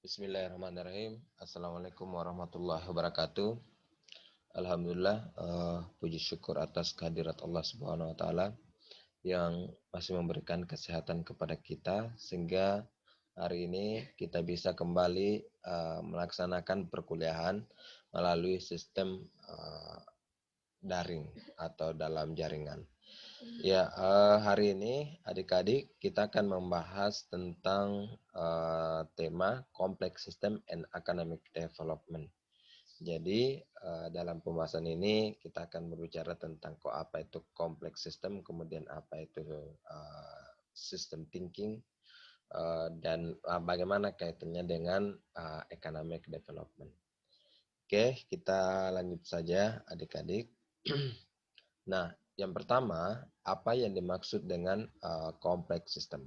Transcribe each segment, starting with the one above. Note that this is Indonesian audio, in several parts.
Bismillahirrahmanirrahim. Assalamualaikum warahmatullahi wabarakatuh. Alhamdulillah, puji syukur atas kehadirat Allah Subhanahu wa taala yang masih memberikan kesehatan kepada kita sehingga hari ini kita bisa kembali melaksanakan perkuliahan melalui sistem daring atau dalam jaringan. Ya, hari ini adik-adik kita akan membahas tentang tema Complex System and Economic Development. Jadi dalam pembahasan ini kita akan berbicara tentang apa itu complex system, kemudian apa itu system thinking, dan bagaimana kaitannya dengan economic development. Oke, kita lanjut saja adik-adik. Nah, yang pertama, apa yang dimaksud dengan complex system?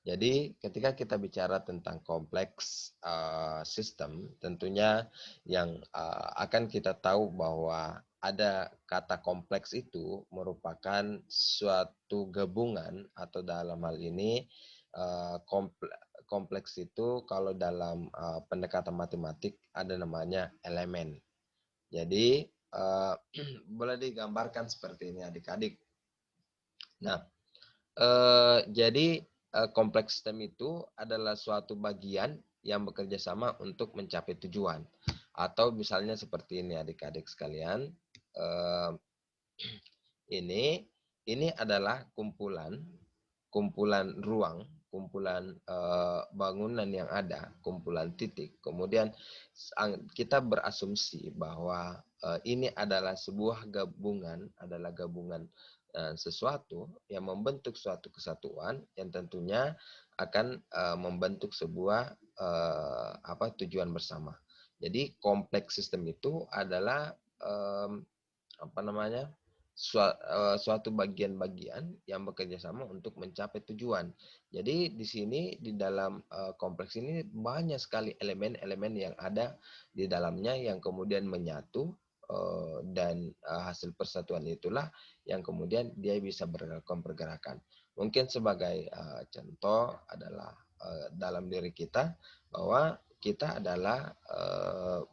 Jadi, ketika kita bicara tentang kompleks sistem, tentunya yang akan kita tahu bahwa ada kata kompleks itu merupakan suatu gabungan atau dalam hal ini kompleks itu kalau dalam pendekatan matematik ada namanya elemen. Jadi, boleh digambarkan seperti ini adik-adik. Nah, jadi kompleks sistem itu adalah suatu bagian yang bekerja sama untuk mencapai tujuan. Atau misalnya seperti ini adik-adik sekalian, eh, ini adalah kumpulan ruang, kumpulan bangunan yang ada, kumpulan titik. Kemudian kita berasumsi bahwa ini adalah sebuah gabungan, sesuatu yang membentuk suatu kesatuan yang tentunya akan membentuk sebuah tujuan bersama. Jadi kompleks sistem itu adalah apa namanya suatu bagian-bagian yang bekerja sama untuk mencapai tujuan. Jadi di sini di dalam kompleks ini banyak sekali elemen-elemen yang ada di dalamnya yang kemudian menyatu dan hasil persatuan itulah yang kemudian dia bisa berlakukan pergerakan. Mungkin sebagai contoh adalah dalam diri kita bahwa kita adalah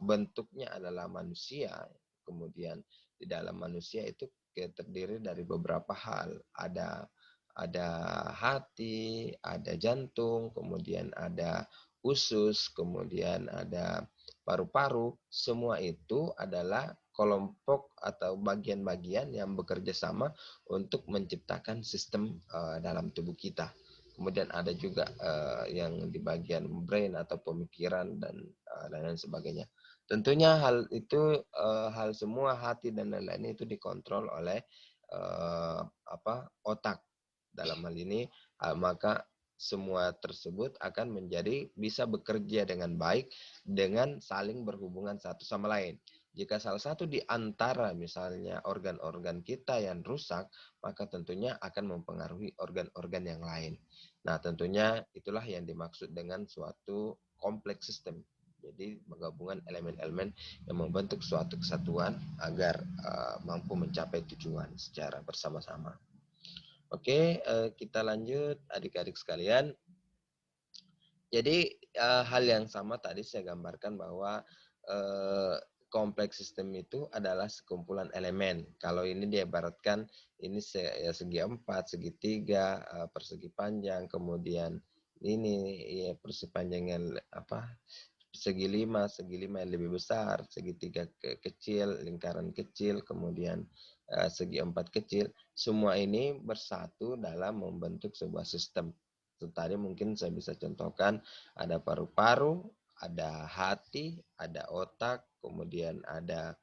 bentuknya adalah manusia, kemudian di dalam manusia itu terdiri dari beberapa hal. Ada hati, ada jantung, kemudian ada usus, kemudian ada paru-paru. Semua itu adalah kelompok atau bagian-bagian yang bekerja sama untuk menciptakan sistem dalam tubuh kita. Kemudian ada juga yang di bagian brain atau pemikiran dan lain-lain sebagainya. Tentunya hal itu hal semua hati dan lain-lain itu dikontrol oleh otak. Dalam hal ini maka semua tersebut akan menjadi bisa bekerja dengan baik dengan saling berhubungan satu sama lain. Jika salah satu di antara misalnya organ-organ kita yang rusak, maka tentunya akan mempengaruhi organ-organ yang lain. Nah, tentunya itulah yang dimaksud dengan suatu kompleks sistem. Jadi menggabungkan elemen-elemen yang membentuk suatu kesatuan agar mampu mencapai tujuan secara bersama-sama. Oke, kita lanjut adik-adik sekalian. Jadi hal yang sama tadi saya gambarkan bahwa kompleks sistem itu adalah sekumpulan elemen. Kalau ini diibaratkan ini segi empat, segitiga, persegi panjang, kemudian ini ya persegi panjangnya segi lima yang lebih besar, segitiga kecil, lingkaran kecil, kemudian segi empat kecil. Semua ini bersatu dalam membentuk sebuah sistem. Tadi mungkin saya bisa contohkan ada paru-paru, ada hati, ada otak, kemudian ada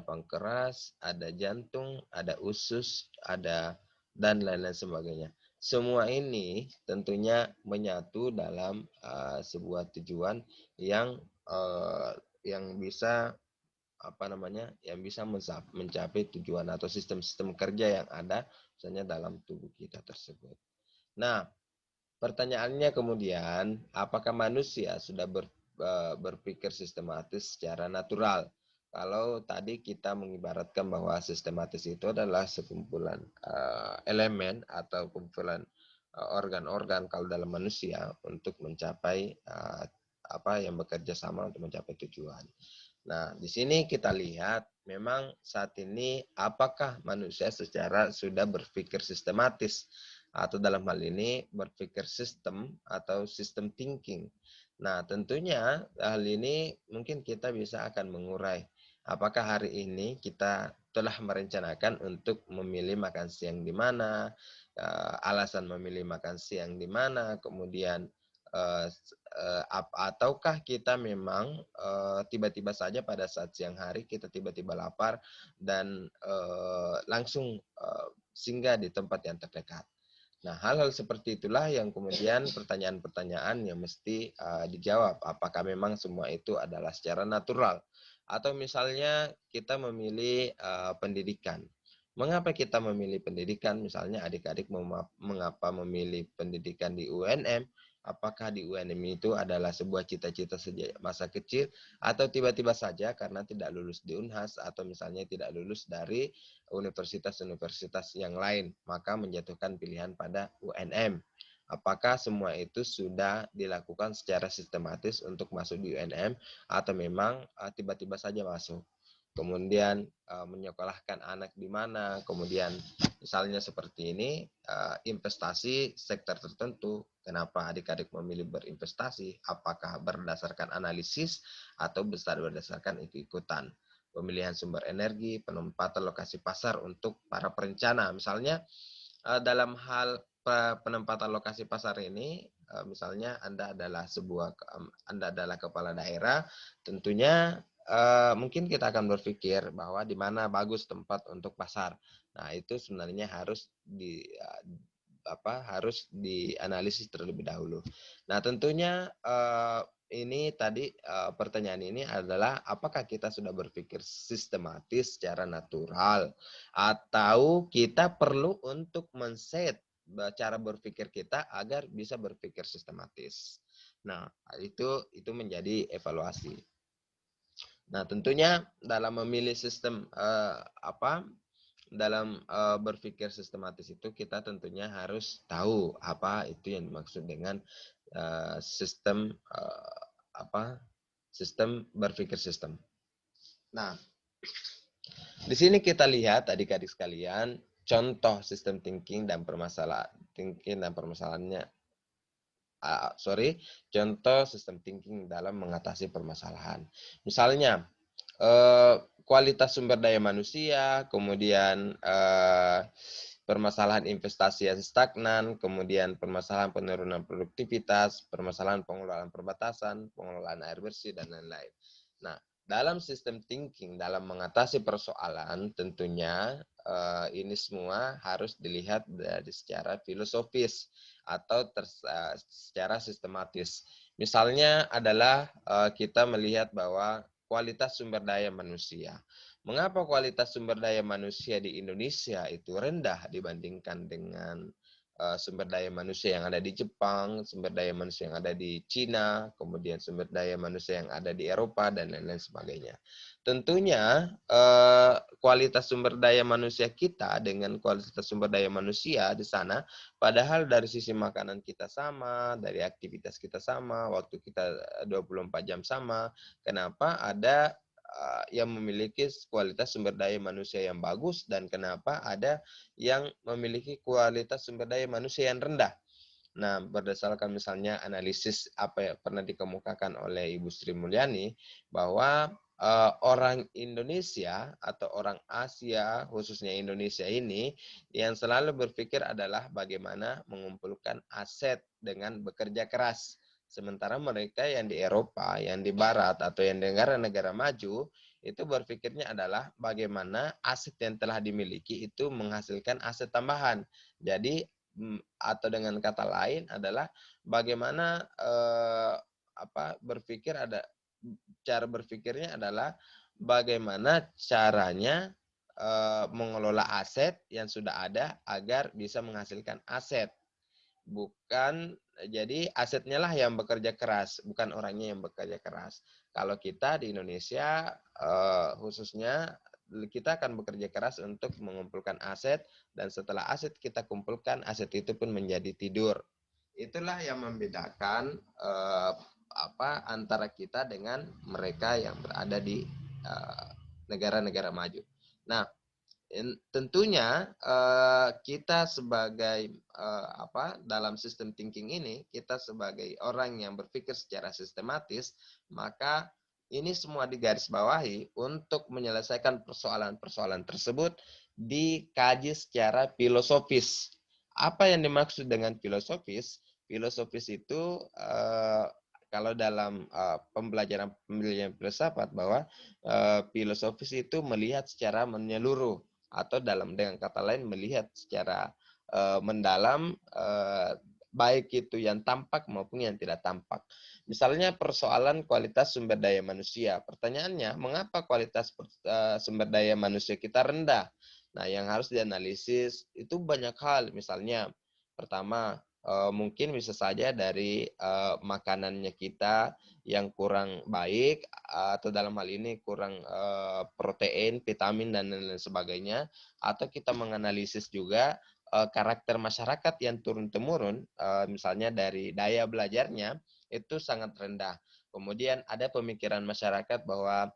pankreas, ada jantung, ada usus, ada dan lain-lain sebagainya. Semua ini tentunya menyatu dalam sebuah tujuan yang bisa yang bisa mencapai tujuan atau sistem-sistem kerja yang ada misalnya dalam tubuh kita tersebut. Nah, pertanyaannya kemudian, apakah manusia sudah berpikir sistematis secara natural? Kalau tadi kita mengibaratkan bahwa sistematis itu adalah sekumpulan elemen atau kumpulan organ-organ kalau dalam manusia untuk mencapai apa yang bekerja sama untuk mencapai tujuan. Nah, di sini kita lihat memang saat ini apakah manusia secara sudah berpikir sistematis atau dalam hal ini berpikir sistem atau sistem thinking. Nah, tentunya hal ini mungkin kita bisa akan mengurai apakah hari ini kita telah merencanakan untuk memilih makan siang di mana, alasan memilih makan siang di mana, kemudian ataukah kita memang tiba-tiba saja pada saat siang hari kita tiba-tiba lapar dan langsung singgah di tempat yang terdekat. Nah, hal-hal seperti itulah yang kemudian pertanyaan-pertanyaan yang mesti dijawab. Apakah memang semua itu adalah secara natural? Atau misalnya kita memilih pendidikan. Mengapa kita memilih pendidikan? Misalnya adik-adik mengapa memilih pendidikan di UNM? Apakah di UNM itu adalah sebuah cita-cita sejak masa kecil atau tiba-tiba saja karena tidak lulus di Unhas atau misalnya tidak lulus dari universitas-universitas yang lain, maka menjatuhkan pilihan pada UNM. Apakah semua itu sudah dilakukan secara sistematis untuk masuk di UNM atau memang tiba-tiba saja masuk? Kemudian menyekolahkan anak di mana, kemudian misalnya seperti ini, investasi sektor tertentu, kenapa adik-adik memilih berinvestasi, apakah berdasarkan analisis atau besar berdasarkan ikut-ikutan. Pemilihan sumber energi, penempatan lokasi pasar untuk para perencana. Misalnya dalam hal penempatan lokasi pasar ini, misalnya Anda adalah kepala daerah, tentunya mungkin kita akan berpikir bahwa di mana bagus tempat untuk pasar. Nah, itu sebenarnya harus dianalisis terlebih dahulu. Nah, tentunya ini tadi pertanyaan ini adalah apakah kita sudah berpikir sistematis secara natural atau kita perlu untuk men-set cara berpikir kita agar bisa berpikir sistematis. Nah, itu menjadi evaluasi. Nah, tentunya dalam memilih sistem dalam berpikir sistematis itu kita tentunya harus tahu apa itu yang dimaksud dengan sistem sistem berpikir sistem. Nah, di sini kita lihat adik-adik sekalian contoh sistem thinking dan permasalahannya. Contoh sistem thinking dalam mengatasi permasalahan. Misalnya kualitas sumber daya manusia, kemudian permasalahan investasi yang stagnan, kemudian permasalahan penurunan produktivitas, permasalahan pengelolaan perbatasan, pengelolaan air bersih, dan lain-lain. Nah, dalam sistem thinking, dalam mengatasi persoalan, tentunya ini semua harus dilihat dari secara filosofis atau secara sistematis. Misalnya adalah kita melihat bahwa kualitas sumber daya manusia. Mengapa kualitas sumber daya manusia di Indonesia itu rendah dibandingkan dengan sumber daya manusia yang ada di Jepang, sumber daya manusia yang ada di Cina, kemudian sumber daya manusia yang ada di Eropa, dan lain-lain sebagainya. Tentunya kualitas sumber daya manusia kita dengan kualitas sumber daya manusia di sana, padahal dari sisi makanan kita sama, dari aktivitas kita sama, waktu kita 24 jam sama, kenapa ada yang memiliki kualitas sumber daya manusia yang bagus dan kenapa ada yang memiliki kualitas sumber daya manusia yang rendah. Nah, berdasarkan misalnya analisis apa yang pernah dikemukakan oleh Ibu Sri Mulyani, bahwa orang Indonesia atau orang Asia, khususnya Indonesia ini, yang selalu berpikir adalah bagaimana mengumpulkan aset dengan bekerja keras. Sementara mereka yang di Eropa, yang di Barat, atau yang di negara-negara maju, itu berpikirnya adalah bagaimana aset yang telah dimiliki itu menghasilkan aset tambahan. Jadi, atau dengan kata lain adalah bagaimana cara berpikirnya adalah bagaimana caranya mengelola aset yang sudah ada agar bisa menghasilkan aset. Bukan, jadi asetnya lah yang bekerja keras, bukan orangnya yang bekerja keras. Kalau kita di Indonesia khususnya kita akan bekerja keras untuk mengumpulkan aset, dan setelah aset kita kumpulkan, aset itu pun menjadi tidur. Itulah yang membedakan antara kita dengan mereka yang berada di negara-negara maju. Nah, tentunya kita sebagai dalam sistem thinking ini, kita sebagai orang yang berpikir secara sistematis, maka ini semua digarisbawahi untuk menyelesaikan persoalan-persoalan tersebut dikaji secara filosofis. Apa yang dimaksud dengan filosofis? Filosofis itu kalau dalam pembelajaran filsafat, bahwa filosofis itu melihat secara menyeluruh, atau dengan kata lain melihat secara mendalam, baik itu yang tampak maupun yang tidak tampak. Misalnya persoalan kualitas sumber daya manusia. Pertanyaannya, mengapa kualitas sumber daya manusia kita rendah? Nah, yang harus dianalisis itu banyak hal. Misalnya, pertama, mungkin bisa saja dari makanannya kita yang kurang baik, atau dalam hal ini kurang protein, vitamin, dan lain sebagainya. Atau kita menganalisis juga karakter masyarakat yang turun-temurun, misalnya dari daya belajarnya itu sangat rendah. Kemudian ada pemikiran masyarakat bahwa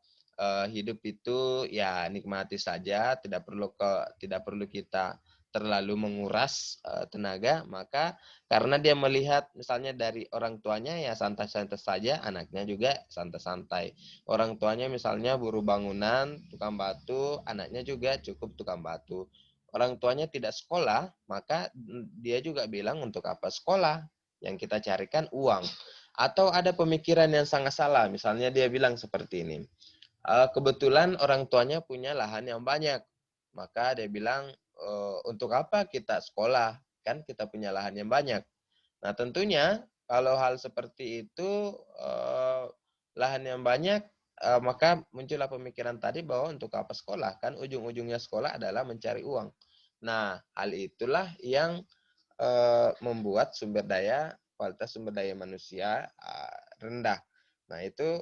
hidup itu ya nikmati saja, tidak perlu kita terlalu menguras tenaga. Maka karena dia melihat misalnya dari orang tuanya ya santai-santai saja, anaknya juga santai-santai. Orang tuanya misalnya buruh bangunan, tukang batu, anaknya juga cukup tukang batu. Orang tuanya tidak sekolah, maka dia juga bilang untuk apa sekolah? Yang kita carikan uang. Atau ada pemikiran yang sangat salah, misalnya dia bilang seperti ini. Kebetulan orang tuanya punya lahan yang banyak, maka dia bilang, untuk apa kita sekolah? Kan kita punya lahan yang banyak. Nah, tentunya kalau hal seperti itu, lahan yang banyak, maka muncullah pemikiran tadi bahwa untuk apa sekolah? Kan ujung-ujungnya sekolah adalah mencari uang. Nah, hal itulah yang membuat kualitas sumber daya manusia rendah. Nah, itu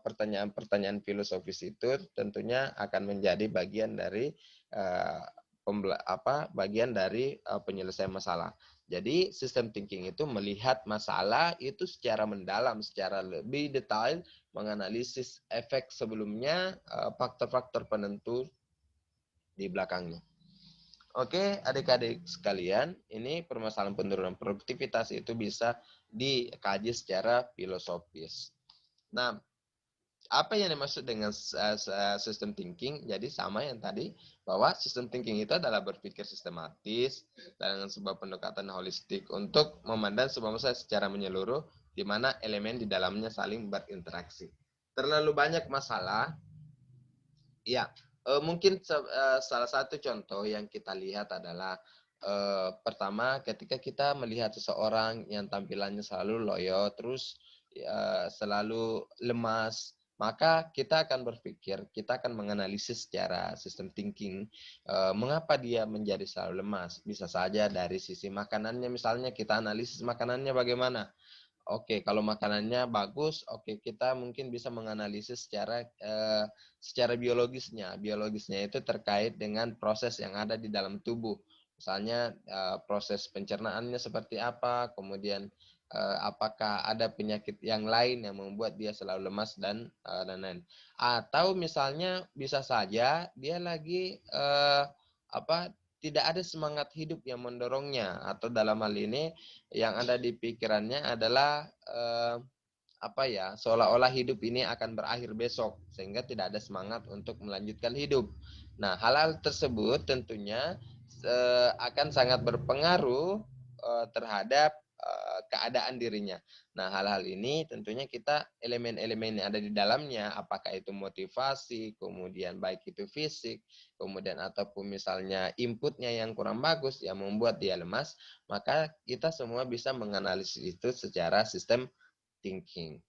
pertanyaan-pertanyaan filosofis itu tentunya akan menjadi bagian dari penyelesaian masalah. Jadi sistem thinking itu melihat masalah itu secara mendalam, secara lebih detail, menganalisis efek sebelumnya, faktor-faktor penentu di belakangnya. Oke, adik-adik sekalian, ini permasalahan penurunan produktivitas itu bisa dikaji secara filosofis. Nah, apa yang dimaksud dengan sistem thinking? Jadi sama yang tadi, bahwa sistem thinking itu adalah berpikir sistematis dengan sebuah pendekatan holistik untuk memandang sebuah masalah secara menyeluruh, di mana elemen di dalamnya saling berinteraksi. Terlalu banyak masalah, ya, mungkin salah satu contoh yang kita lihat adalah pertama ketika kita melihat seseorang yang tampilannya selalu loyo, terus selalu lemas, maka kita akan berpikir, kita akan menganalisis secara sistem thinking, mengapa dia menjadi selalu lemas. Bisa saja dari sisi makanannya, misalnya kita analisis makanannya bagaimana. Oke, kalau makanannya bagus, oke, kita mungkin bisa menganalisis secara biologisnya. Biologisnya itu terkait dengan proses yang ada di dalam tubuh. Misalnya proses pencernaannya seperti apa, kemudian apakah ada penyakit yang lain yang membuat dia selalu lemas dan lain-lain. Atau misalnya bisa saja dia lagi tidak ada semangat hidup yang mendorongnya, atau dalam hal ini yang ada di pikirannya adalah seolah-olah hidup ini akan berakhir besok, sehingga tidak ada semangat untuk melanjutkan hidup. Nah, hal-hal tersebut tentunya akan sangat berpengaruh terhadap keadaan dirinya. Nah, hal-hal ini tentunya kita elemen-elemen yang ada di dalamnya, apakah itu motivasi, kemudian baik itu fisik, kemudian ataupun misalnya inputnya yang kurang bagus yang membuat dia lemas, maka kita semua bisa menganalisis itu secara sistem thinking.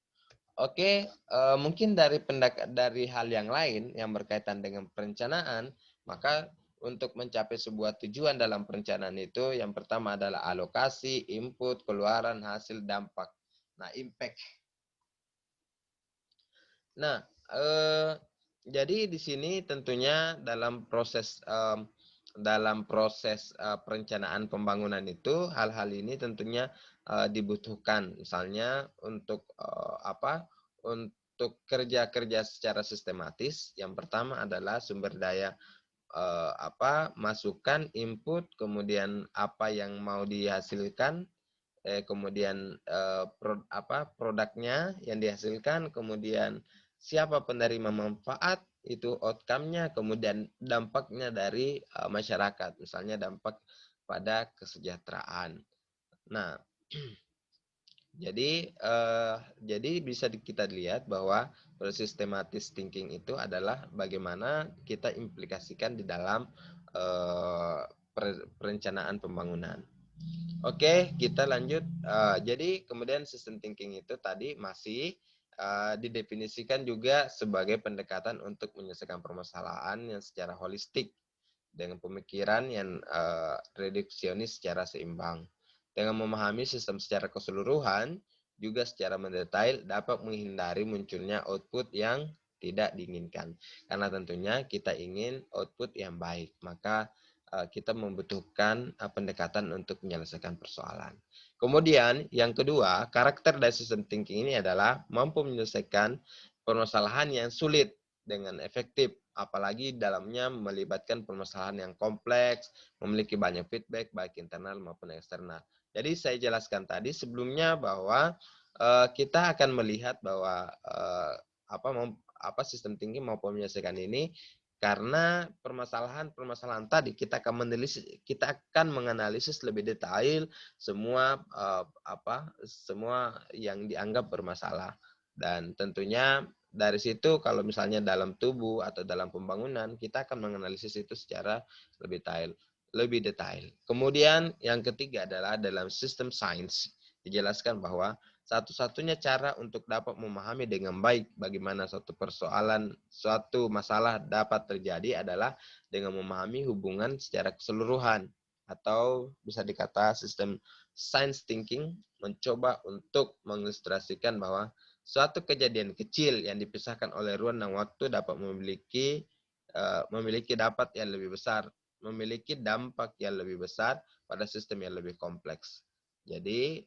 Oke, mungkin dari hal yang lain yang berkaitan dengan perencanaan, maka untuk mencapai sebuah tujuan dalam perencanaan itu, yang pertama adalah alokasi, input, keluaran, hasil, dampak. Nah, impact. Nah, Jadi di sini tentunya dalam proses perencanaan pembangunan itu hal-hal ini tentunya dibutuhkan. Misalnya untuk untuk kerja-kerja secara sistematis, yang pertama adalah sumber daya masukan, input, kemudian apa yang mau dihasilkan, kemudian produknya yang dihasilkan, kemudian siapa penerima manfaat, itu outcome-nya, kemudian dampaknya dari masyarakat, misalnya dampak pada kesejahteraan. Nah, jadi bisa kita lihat bahwa systematic thinking itu adalah bagaimana kita implikasikan di dalam perencanaan pembangunan. Oke, kita lanjut. Jadi kemudian system thinking itu tadi masih didefinisikan juga sebagai pendekatan untuk menyelesaikan permasalahan yang secara holistik dengan pemikiran yang reduksionis secara seimbang. Dengan memahami sistem secara keseluruhan, juga secara mendetail dapat menghindari munculnya output yang tidak diinginkan. Karena tentunya kita ingin output yang baik, maka kita membutuhkan pendekatan untuk menyelesaikan persoalan. Kemudian yang kedua, karakter dari sistem thinking ini adalah mampu menyelesaikan permasalahan yang sulit dengan efektif, apalagi dalamnya melibatkan permasalahan yang kompleks, memiliki banyak feedback baik internal maupun eksternal. Jadi saya jelaskan tadi sebelumnya bahwa kita akan melihat bahwa sistem thinking maupun menyelesaikan ini karena permasalahan-permasalahan tadi kita akan menganalisis lebih detail semua semua yang dianggap bermasalah, dan tentunya dari situ kalau misalnya dalam tubuh atau dalam pembangunan kita akan menganalisis itu secara lebih detail. Kemudian yang ketiga adalah dalam sistem sains dijelaskan bahwa satu-satunya cara untuk dapat memahami dengan baik bagaimana suatu masalah dapat terjadi adalah dengan memahami hubungan secara keseluruhan, atau bisa dikata sistem science thinking mencoba untuk mengilustrasikan bahwa suatu kejadian kecil yang dipisahkan oleh ruang dan waktu dapat memiliki dampak yang lebih besar pada sistem yang lebih kompleks. Jadi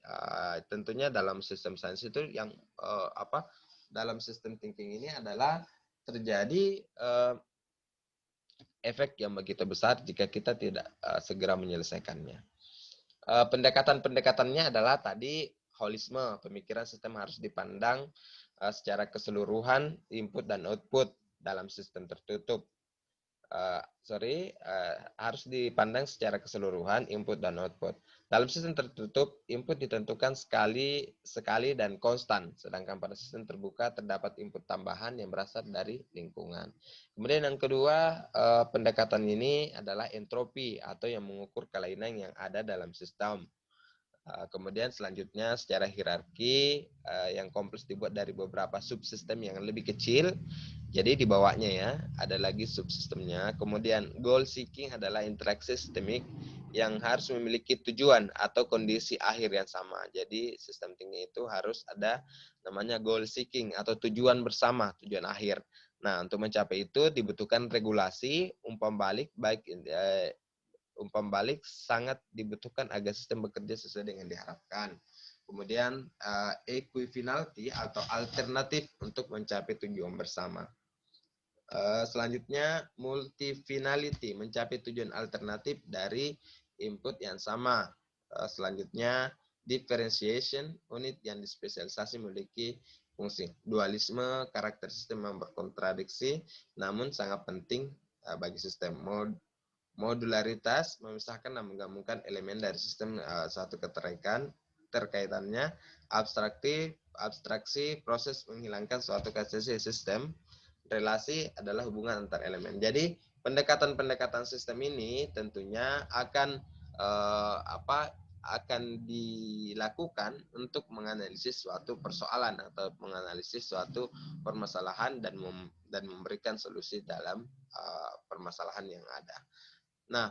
tentunya dalam sistem sains itu dalam sistem thinking ini adalah terjadi efek yang begitu besar jika kita tidak segera menyelesaikannya. Pendekatan-pendekatannya adalah tadi holisme, pemikiran sistem harus dipandang secara keseluruhan, input dan output dalam sistem tertutup. Harus dipandang secara keseluruhan, input dan output. Dalam sistem tertutup, input ditentukan sekali dan konstan, sedangkan pada sistem terbuka terdapat input tambahan yang berasal dari lingkungan. Kemudian yang kedua, pendekatan ini adalah entropi atau yang mengukur kelainan yang ada dalam sistem. Kemudian selanjutnya secara hierarki yang kompleks dibuat dari beberapa subsistem yang lebih kecil. Jadi di bawahnya ya ada lagi subsistemnya. Kemudian goal seeking adalah interaksi sistemik yang harus memiliki tujuan atau kondisi akhir yang sama. Jadi sistem tinggi itu harus ada namanya goal seeking atau tujuan bersama, tujuan akhir. Nah, untuk mencapai itu dibutuhkan regulasi, umpan balik sangat dibutuhkan agar sistem bekerja sesuai dengan diharapkan. Kemudian equifinality atau alternatif untuk mencapai tujuan bersama. Selanjutnya multifinality, mencapai tujuan alternatif dari input yang sama. Selanjutnya differentiation, unit yang dispesialisasi memiliki fungsi. Dualisme, karakter sistem yang berkontradiksi namun sangat penting bagi sistem. Modularitas, memisahkan dan menggabungkan elemen dari sistem satu terkaitannya. Abstraksi, proses menghilangkan suatu kategori sistem. Relasi adalah hubungan antar elemen. Jadi pendekatan-pendekatan sistem ini tentunya akan dilakukan untuk menganalisis suatu persoalan atau menganalisis suatu permasalahan dan memberikan solusi dalam permasalahan yang ada. Nah,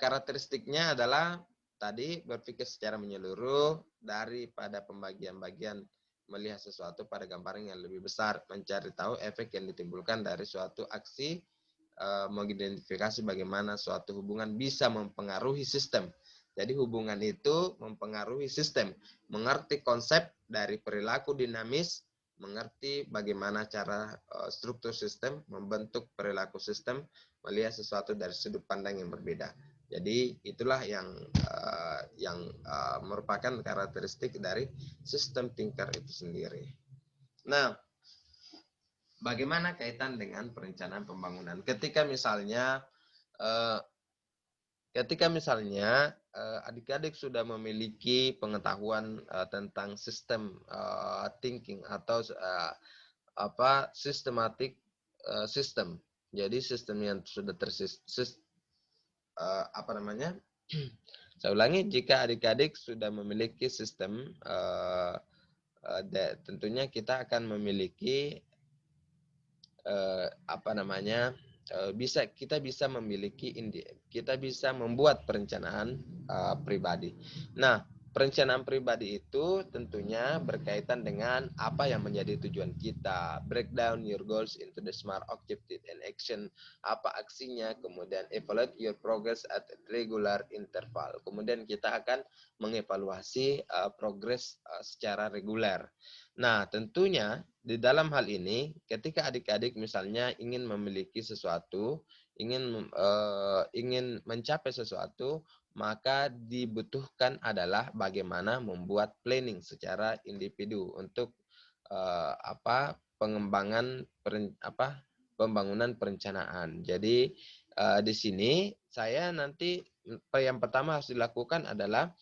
karakteristiknya adalah tadi berpikir secara menyeluruh daripada pembagian-bagian melihat sesuatu pada gambaran yang lebih besar, mencari tahu efek yang ditimbulkan dari suatu aksi, mengidentifikasi bagaimana suatu hubungan bisa mempengaruhi sistem. Jadi hubungan itu mempengaruhi sistem, mengerti konsep dari perilaku dinamis, mengerti bagaimana cara struktur sistem membentuk perilaku sistem, melihat sesuatu dari sudut pandang yang berbeda. Jadi itulah yang merupakan karakteristik dari sistem thinker itu sendiri. Nah, bagaimana kaitan dengan perencanaan pembangunan? Ketika misalnya adik-adik sudah memiliki pengetahuan tentang sistem thinking atau sistematik sistem. Jadi sistem yang sudah saya ulangi, jika adik-adik sudah memiliki sistem, tentunya kita akan memiliki kita bisa membuat perencanaan pribadi. Nah, perencanaan pribadi itu tentunya berkaitan dengan apa yang menjadi tujuan kita. Break down your goals into the smart objective and action. Apa aksinya, kemudian evaluate your progress at regular interval. Kemudian kita akan mengevaluasi progres secara reguler. Nah, tentunya di dalam hal ini, ketika adik-adik misalnya ingin memiliki sesuatu, ingin mencapai sesuatu, maka dibutuhkan adalah bagaimana membuat planning secara individu untuk pembangunan perencanaan. Jadi di sini saya nanti yang pertama harus dilakukan adalah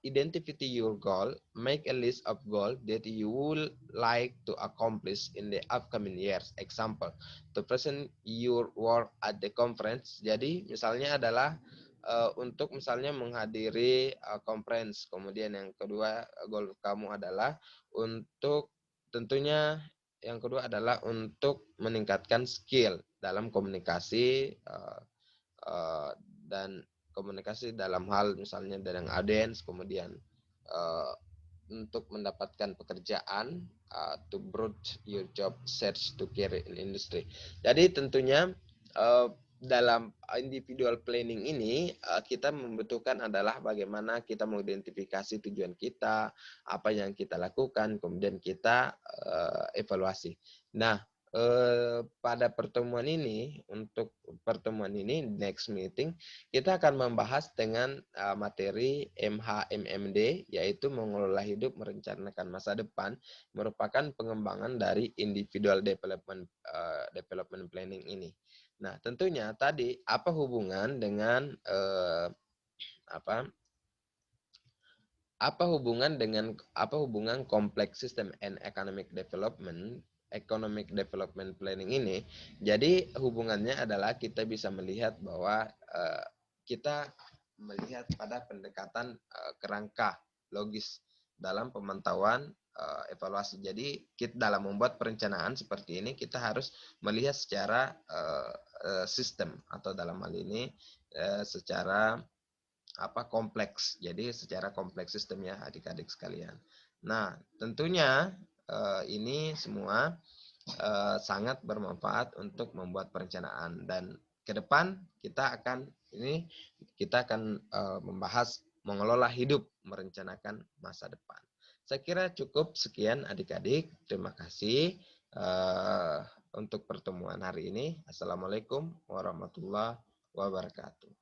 identify your goal, make a list of goals that you would like to accomplish in the upcoming years. Example, to present your work at the conference. Jadi misalnya adalah untuk misalnya menghadiri conference. Kemudian yang kedua, goal kamu adalah untuk tentunya yang kedua adalah untuk meningkatkan skill dalam komunikasi dan komunikasi dalam hal misalnya dengan audiens, kemudian untuk mendapatkan pekerjaan, to broach your job search to career in industry. Jadi tentunya dalam individual planning ini kita membutuhkan adalah bagaimana kita mengidentifikasi tujuan kita, apa yang kita lakukan, kemudian kita evaluasi. Nah, pada pertemuan ini, untuk pertemuan ini, next meeting, kita akan membahas dengan materi MHMMD, yaitu mengelola hidup, merencanakan masa depan, merupakan pengembangan dari individual development planning ini. Nah, tentunya tadi apa hubungan dengan apa hubungan kompleks sistem and economic development planning ini? Jadi hubungannya adalah kita bisa melihat bahwa kita melihat pada pendekatan kerangka logis dalam pemantauan evaluasi. Jadi kita dalam membuat perencanaan seperti ini kita harus melihat secara sistem, atau dalam hal ini secara kompleks. Jadi secara kompleks sistemnya adik-adik sekalian. Nah, tentunya ini semua sangat bermanfaat untuk membuat perencanaan, dan ke depan kita akan membahas mengelola hidup, merencanakan masa depan. Saya kira cukup sekian adik-adik. Terima kasih untuk pertemuan hari ini. Assalamualaikum warahmatullahi wabarakatuh.